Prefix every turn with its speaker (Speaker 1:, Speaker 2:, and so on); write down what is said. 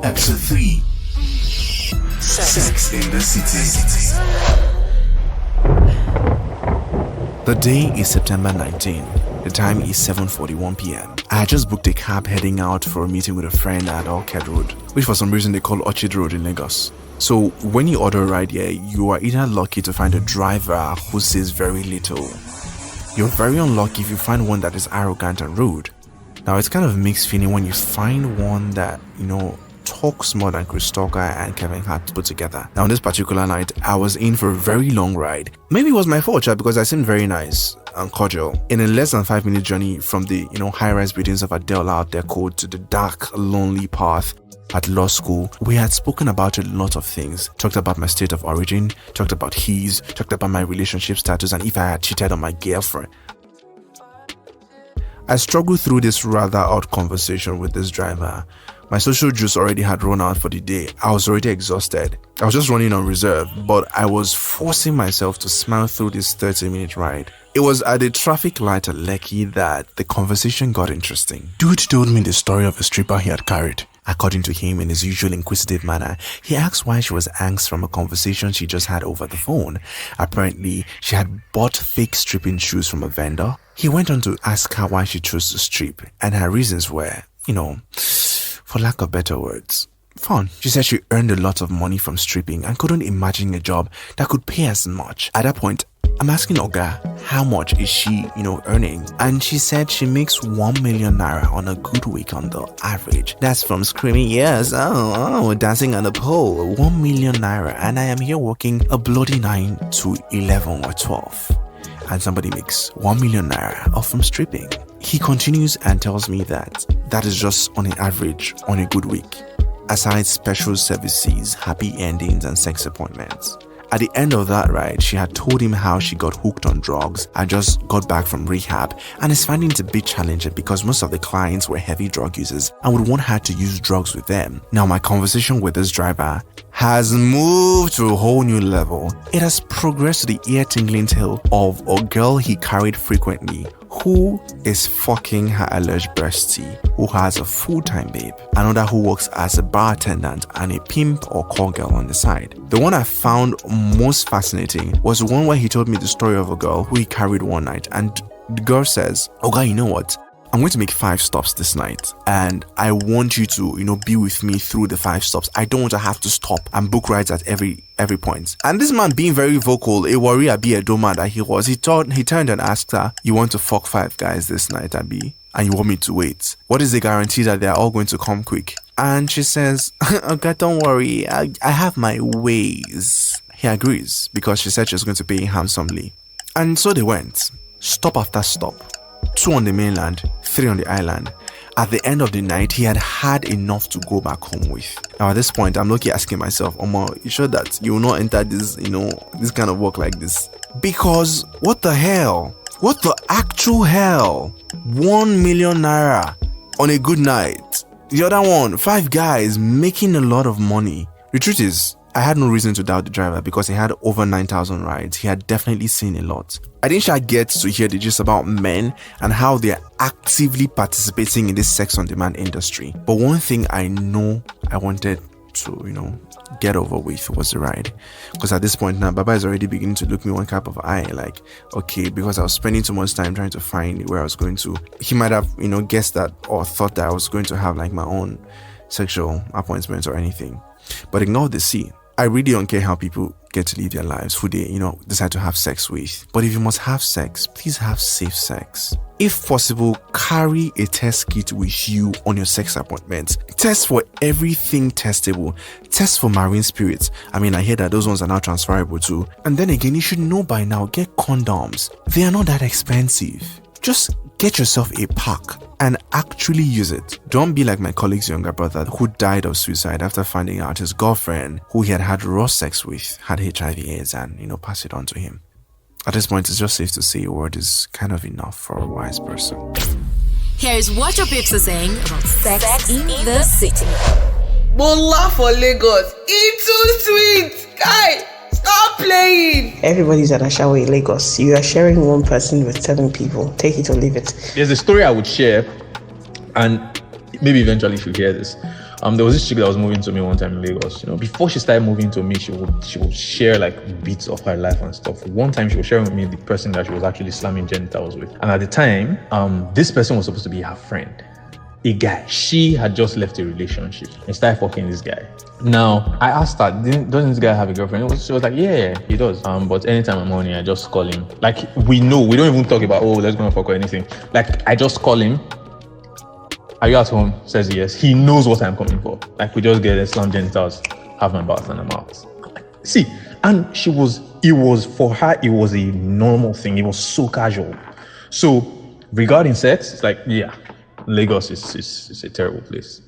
Speaker 1: Episode 3. Sex in the City. The day is September 19. The time is 7:41 p.m. I had just booked a cab heading out for a meeting with a friend at Orchard Road, which for some reason they call Orchard Road in Lagos. So when you order a ride here, you are either lucky to find a driver who says very little. You're very unlucky if you find one that is arrogant and rude. Now it's kind of a mixed feeling when you find one that, talks more than Chris Tucker and Kevin Hart put together. Now on this particular night, I was in for a very long ride. Maybe it was my fault, because I seemed very nice and cordial. In a less than 5-minute journey from the, high-rise buildings of Adele out there code to the dark, lonely path at law school, we had spoken about a lot of things. Talked about my state of origin, talked about his, talked about my relationship status and if I had cheated on my girlfriend. I struggled through this rather odd conversation with this driver. My social juice already had run out for the day. I was already exhausted. I was just running on reserve, but I was forcing myself to smile through this 30-minute ride. It was at the traffic light at Lekki that the conversation got interesting. Dude told me the story of a stripper he had carried. According to him, in his usual inquisitive manner, he asked why she was angst from a conversation she just had over the phone. Apparently, she had bought fake stripping shoes from a vendor. He went on to ask her why she chose to strip, and her reasons were, for lack of better words, fun. She said she earned a lot of money from stripping and couldn't imagine a job that could pay as much. At that point, I'm asking Oga, how much is she, earning? And she said she makes 1 million naira on a good week on the average. That's from screaming, yes, dancing on the pole. 1 million naira, and I am here working a bloody 9 to 11 or 12. And somebody makes 1 million naira off from stripping. He continues and tells me that is just on an average on a good week, aside special services, happy endings and sex appointments. At the end of that ride, she had told him how she got hooked on drugs and just got back from rehab and is finding it a bit challenging because most of the clients were heavy drug users and would want her to use drugs with them. Now my conversation with this driver has moved to a whole new level. It has progressed to the ear-tingling tale of a girl he carried frequently who is fucking her alleged bestie, who has a full-time babe, another who works as a bar attendant and a pimp or call girl on the side. The one I found most fascinating was the one where he told me the story of a girl who he carried one night, and the girl says, "Oga, you know what? I'm going to make 5 stops this night and I want you to, be with me through the 5 stops. I don't want to have to stop and book rides at every point." And this man being very vocal, a warrior, be a doma that he was, he turned and asked her, "You want to fuck 5 guys this night, Abi? And you want me to wait? What is the guarantee that they're all going to come quick?" And she says, "Okay, don't worry, I have my ways." He agrees because she said she was going to pay handsomely. And so they went, stop after stop. 2 on the mainland, 3 on the island. At the end of the night, he had enough to go back home with. Now at this point, I'm lucky asking myself, Omo, you sure that you will not enter this, this kind of work like this? Because what the hell? What the actual hell? 1 million naira on a good night. The other one, 5 guys making a lot of money. The truth is, I had no reason to doubt the driver because he had over 9,000 rides. He had definitely seen a lot. I didn't get to hear the gist about men and how they're actively participating in this sex on demand industry. But one thing I know I wanted to, get over with was the ride. Because at this point now, Baba is already beginning to look me one cap of eye like, okay, because I was spending too much time trying to find where I was going to. He might have, guessed that or thought that I was going to have like my own sexual appointments or anything. But ignore the C. I really don't care how people get to live their lives, who they, decide to have sex with. But if you must have sex, please have safe sex. If possible, carry a test kit with you on your sex appointments. Test for everything testable. Test for marine spirits. I hear that those ones are now transferable too. And then again, you should know by now, get condoms. They are not that expensive. Just get yourself a pack and actually use it. Don't be like my colleague's younger brother who died of suicide after finding out his girlfriend, who he had raw sex with, had HIV/AIDS and, passed it on to him. At this point, it's just safe to say a word is kind of enough for a wise person.
Speaker 2: Here's what your peeps are saying about sex in the city.
Speaker 3: Bola for Lagos. It's too sweet. Guy, stop playing.
Speaker 4: Everybody's at a shower in Lagos. You are sharing one person with 7 people. Take it or leave it.
Speaker 5: There's a story I would share, and maybe eventually she'll hear this. There was this chick that was moving to me one time in Lagos. Before she started moving to me, she would share like bits of her life and stuff. One time she was sharing with me the person that she was actually slamming genitals with. And at the time, this person was supposed to be her friend. A guy. She had just left a relationship and started fucking this guy. Now, I asked her, doesn't this guy have a girlfriend? She was like, yeah, he does. But anytime I'm on here, I just call him. Like, we don't even talk about, let's go and fuck or anything. Like, I just call him. Are you at home? Says yes. He knows what I'm coming for. Like, we just get a slam genitals, have my bath, and I'm out. See, and for her, it was a normal thing. It was so casual. So, regarding sex, it's like, yeah, Lagos is a terrible place.